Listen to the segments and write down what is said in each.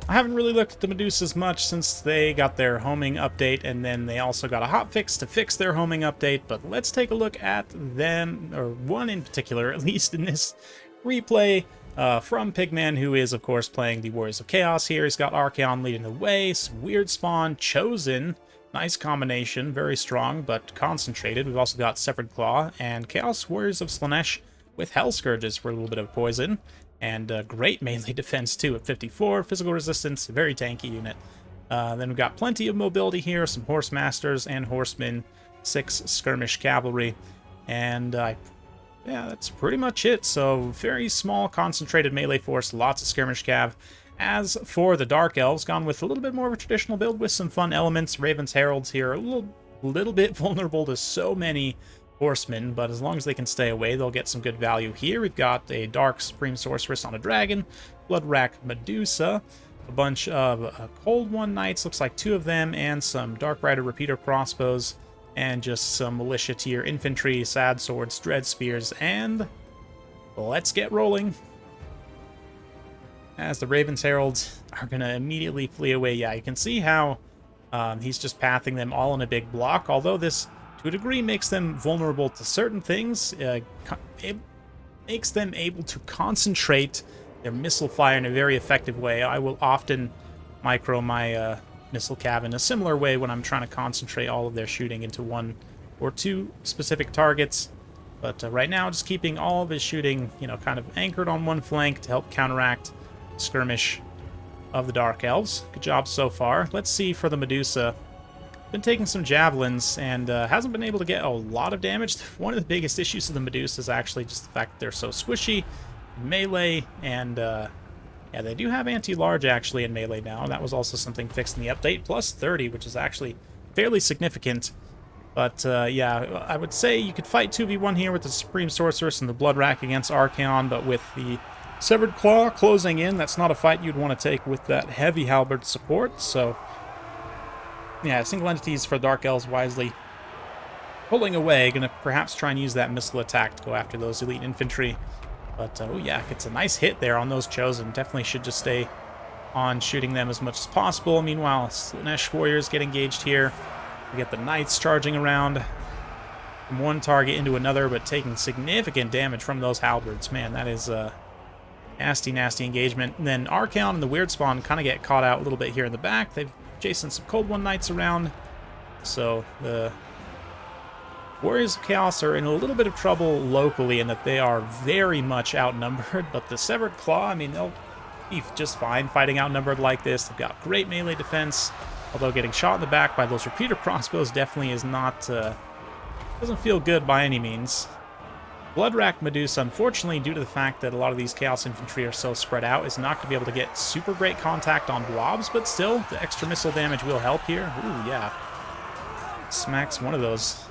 I haven't really looked at the Medusas much since they got their homing update, and then they also got a hotfix to fix their homing update, but let's take a look at them, or one in particular, at least in this replay, from Pigman, who is, of course, playing the Warriors of Chaos here. He's got Archaon leading the way, some weird spawn, Chosen, nice combination, very strong, but concentrated. We've also got Severed Claw, and Chaos Warriors of Slanesh with Hell Scourges for a little bit of poison. And great melee defense, too, at 54. Physical resistance, very tanky unit. Then we've got plenty of mobility here, some Horse Masters and Horsemen, 6 Skirmish Cavalry. And, yeah, that's pretty much it. So, very small, concentrated melee force, lots of Skirmish Cav. As for the Dark Elves, gone with a little bit more of a traditional build with some fun elements. Raven's Heralds here, a little bit vulnerable to so many Horsemen, but as long as they can stay away, they'll get some good value here. We've got a Dark Supreme Sorceress on a Dragon, Bloodrack Medusa, a bunch of Cold One Knights, looks like 2 of them, and some Dark Rider Repeater Crossbows, and just some Militia Tier Infantry, Sad Swords, Dread Spears, and let's get rolling. As the Raven's Heralds are going to immediately flee away. Yeah, you can see how he's just pathing them all in a big block, although this to a degree makes them vulnerable to certain things. It makes them able to concentrate their missile fire in a very effective way. I will often micro my missile cav in a similar way when I'm trying to concentrate all of their shooting into 1 or 2 specific targets. But right now, just keeping all of his shooting, you know, kind of anchored on one flank to help counteract skirmish of the Dark Elves. Good job so far. Let's see for the Medusa. Been taking some javelins and hasn't been able to get a lot of damage. One of the biggest issues of the Medusa is actually just the fact that they're so squishy, melee, and yeah, they do have anti-large actually in melee now. That was also something fixed in the update, plus 30, which is actually fairly significant. But yeah, I would say you could fight 2v1 here with the Supreme Sorceress and the Blood Rack against Archaon, but with the Severed Claw closing in, that's not a fight you'd want to take with that heavy halberd support. So yeah, single entities for Dark Elves wisely pulling away. Gonna perhaps try and use that missile attack to go after those elite infantry. But oh yeah, it's a nice hit there on those Chosen. Definitely should just stay on shooting them as much as possible. Meanwhile, Slanesh Warriors get engaged here. We get the Knights charging around from one target into another, but taking significant damage from those halberds. Man, that is nasty, nasty engagement. And then Archaon and the Weird Spawn kind of get caught out a little bit here in the back. They've chasing some Cold One Knights around. So the Warriors of Chaos are in a little bit of trouble locally in that they are very much outnumbered, but the Severed Claw, I mean, they'll be just fine fighting outnumbered like this. They've got great melee defense, although getting shot in the back by those repeater crossbows definitely is not, doesn't feel good by any means. Bloodrack Medusa, unfortunately, due to the fact that a lot of these Chaos Infantry are so spread out, is not going to be able to get super great contact on blobs, but still, the extra missile damage will help here. Ooh, yeah. Smacks one of those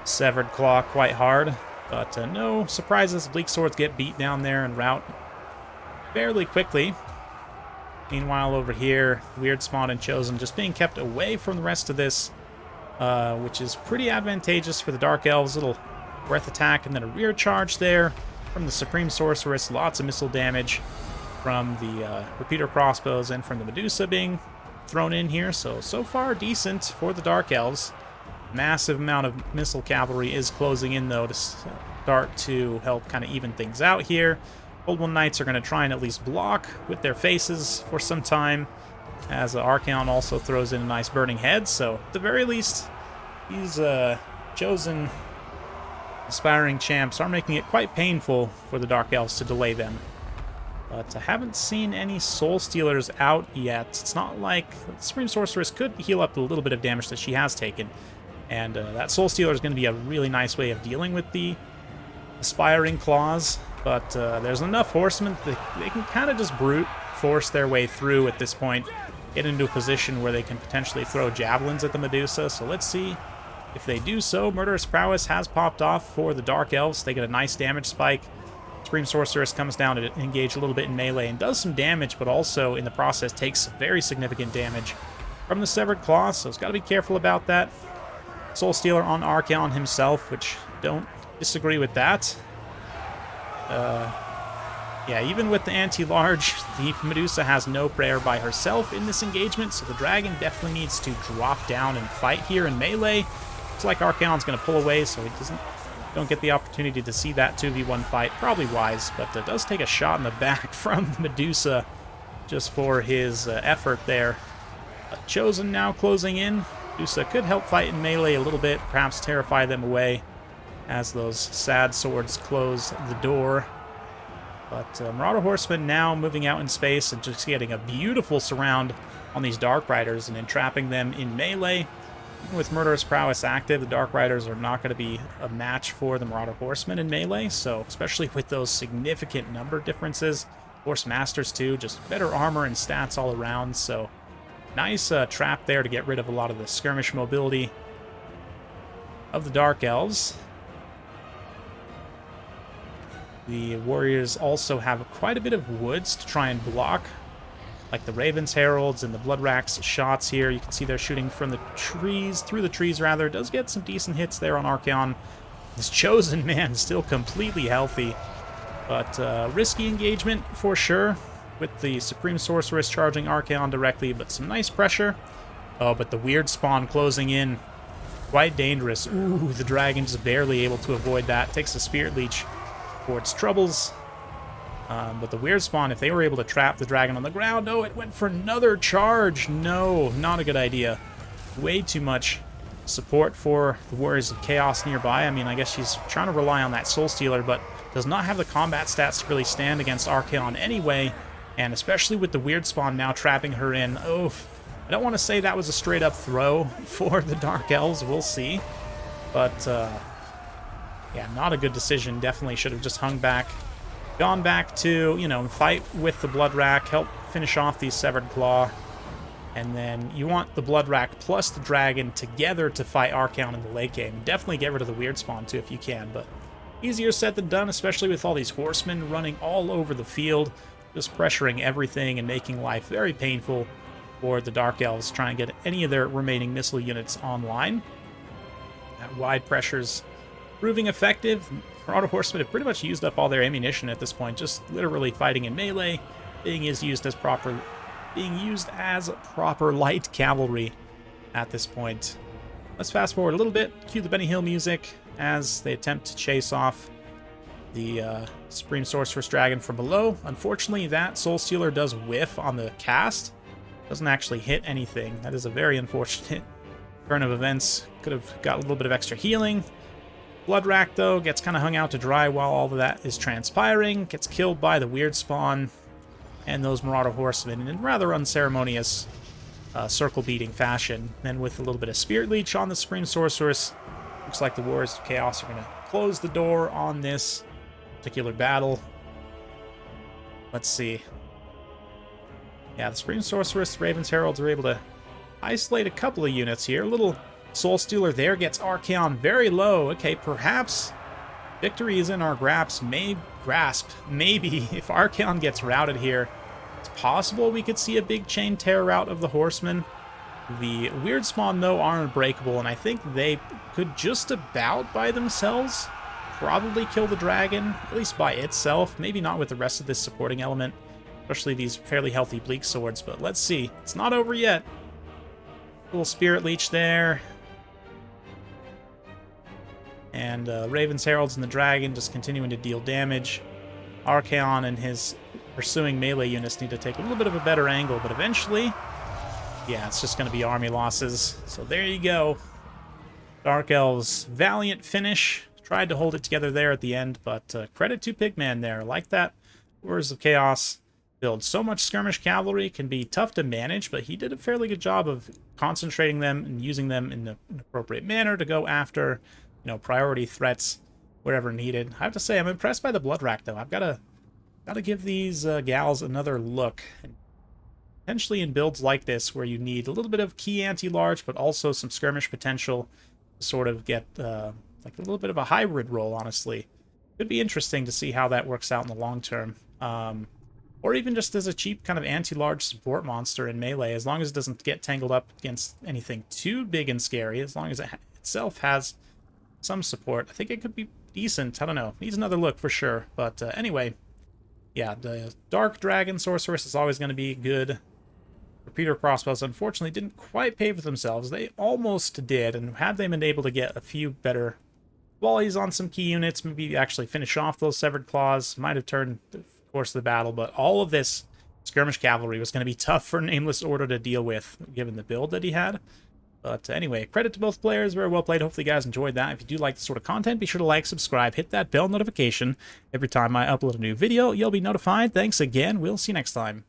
Severed Claw quite hard, but no surprises. Bleak Swords get beat down there en route fairly quickly. Meanwhile, over here, Weird Spawn and Chosen just being kept away from the rest of this, which is pretty advantageous for the Dark Elves. Little breath attack and then a rear charge there from the Supreme Sorceress. Lots of missile damage from the repeater crossbows and from the Medusa being thrown in here. So far decent for the Dark Elves. Massive amount of missile cavalry is closing in though to start to help kind of even things out here. Cold One Knights are going to try and at least block with their faces for some time, as Archaon also throws in a nice burning head. So at the very least, these Chosen aspiring champs are making it quite painful for the Dark Elves to delay them. But I haven't seen any Soulstealers out yet. It's not like the Supreme Sorceress could heal up a little bit of damage that she has taken. And that Soulstealer is going to be a really nice way of dealing with the aspiring claws. But there's enough horsemen that they can kind of just brute force their way through at this point. Get into a position where they can potentially throw javelins at the Medusa. So let's see if they do so. Murderous Prowess has popped off for the Dark Elves. They get a nice damage spike. Supreme Sorceress comes down to engage a little bit in melee and does some damage, but also in the process takes very significant damage from the Severed Claw, so it's got to be careful about that. Soulstealer on Archaon himself, which don't disagree with that. Yeah, even with the anti-large, the Medusa has no prayer by herself in this engagement, so the dragon definitely needs to drop down and fight here in melee. Looks like Archaon's going to pull away, so he don't get the opportunity to see that 2v1 fight. Probably wise, but does take a shot in the back from Medusa just for his effort there. Chosen now closing in. Medusa could help fight in melee a little bit, perhaps terrify them away as those sad swords close the door. But Marauder Horsemen now moving out in space and just getting a beautiful surround on these Dark Riders and entrapping them in melee. Even with Murderous Prowess active, the Dark Riders are not going to be a match for the Marauder Horsemen in melee, so especially with those significant number differences. Horse Masters too, just better armor and stats all around, so nice trap there to get rid of a lot of the skirmish mobility of the Dark Elves. The warriors also have quite a bit of woods to try and block, like the Raven's Heralds and the Bloodwrack's shots here. You can see they're shooting from the trees, through the trees rather. Does get some decent hits there on Archaon. This Chosen man still completely healthy, but risky engagement for sure with the Supreme Sorceress charging Archaon directly, but some nice pressure. Oh, but the weird spawn closing in. Quite dangerous. Ooh, the dragon just barely able to avoid that. Takes a Spirit Leech for its troubles. But the weird spawn, if they were able to trap the dragon on the ground, oh, it went for another charge. No, not a good idea. Way too much support for the Warriors of Chaos nearby. I mean, I guess she's trying to rely on that Soulstealer, but does not have the combat stats to really stand against Archaon anyway, and especially with the weird spawn now trapping her in. Oh, I don't want to say that was a straight-up throw for the Dark Elves. We'll see. But, yeah, not a good decision. Definitely should have just hung back. Gone back to, you know, fight with the Bloodwrack, help finish off the Severed Claw, and then you want the Bloodwrack plus the Dragon together to fight Archaon in the late game. Definitely get rid of the weird spawn too if you can, but easier said than done, especially with all these horsemen running all over the field, just pressuring everything and making life very painful for the Dark Elves trying to get any of their remaining missile units online. That wide pressure's proving effective. Marauder Horsemen have pretty much used up all their ammunition at this point, just literally fighting in melee, being used as proper light cavalry at this point. Let's fast forward a little bit, cue the Benny Hill music as they attempt to chase off the Supreme Sorceress Dragon from below. Unfortunately, that Soulstealer does whiff on the cast. Doesn't actually hit anything. That is a very unfortunate turn of events. Could have got a little bit of extra healing. Bloodwrack, though, gets kind of hung out to dry while all of that is transpiring. Gets killed by the weird spawn and those Marauder Horsemen in rather unceremonious circle-beating fashion. Then with a little bit of Spirit Leech on the Supreme Sorceress, looks like the Warriors of Chaos are going to close the door on this particular battle. Let's see. Yeah, the Supreme Sorceress, Raven's Heralds are able to isolate a couple of units here. A little Soulstealer there gets Archaon very low. Okay, perhaps victory is in our grasp. Maybe if Archaon gets routed here, it's possible we could see a big chain tear out of the Horsemen. The Weird Spawn, though, are unbreakable, and I think they could just about by themselves probably kill the dragon, at least by itself. Maybe not with the rest of this supporting element, especially these fairly healthy Bleak Swords, but let's see. It's not over yet. Little Spirit Leech there. And Raven's Heralds and the Dragon just continuing to deal damage. Archaon and his pursuing melee units need to take a little bit of a better angle, but eventually, yeah, it's just going to be army losses. So there you go. Dark Elves, valiant finish. Tried to hold it together there at the end, but credit to Pigman there. Like that Warriors of Chaos build. So much skirmish cavalry can be tough to manage, but he did a fairly good job of concentrating them and using them in an appropriate manner to go after, you know, priority threats wherever needed. I have to say, I'm impressed by the Bloodwrack, though. I've got to give these gals another look. And potentially in builds like this, where you need a little bit of key anti-large, but also some skirmish potential to sort of get like a little bit of a hybrid role, honestly. Could be interesting to see how that works out in the long term. Or even just as a cheap kind of anti-large support monster in melee, as long as it doesn't get tangled up against anything too big and scary, as long as it itself has some support. I think it could be decent. I don't know. Needs another look for sure. But anyway, Yeah, the Dark Dragon Sorceress is always going to be good. Repeater Crossbows, unfortunately, didn't quite pay for themselves. They almost did, and had they been able to get a few better qualities on some key units, maybe actually finish off those Severed Claws, might have turned the course of the battle, but all of this skirmish cavalry was going to be tough for Nameless Order to deal with, given the build that he had. But anyway, credit to both players. Very well played. Hopefully you guys enjoyed that. If you do like this sort of content, be sure to like, subscribe, hit that bell notification. Every time I upload a new video, you'll be notified. Thanks again. We'll see you next time.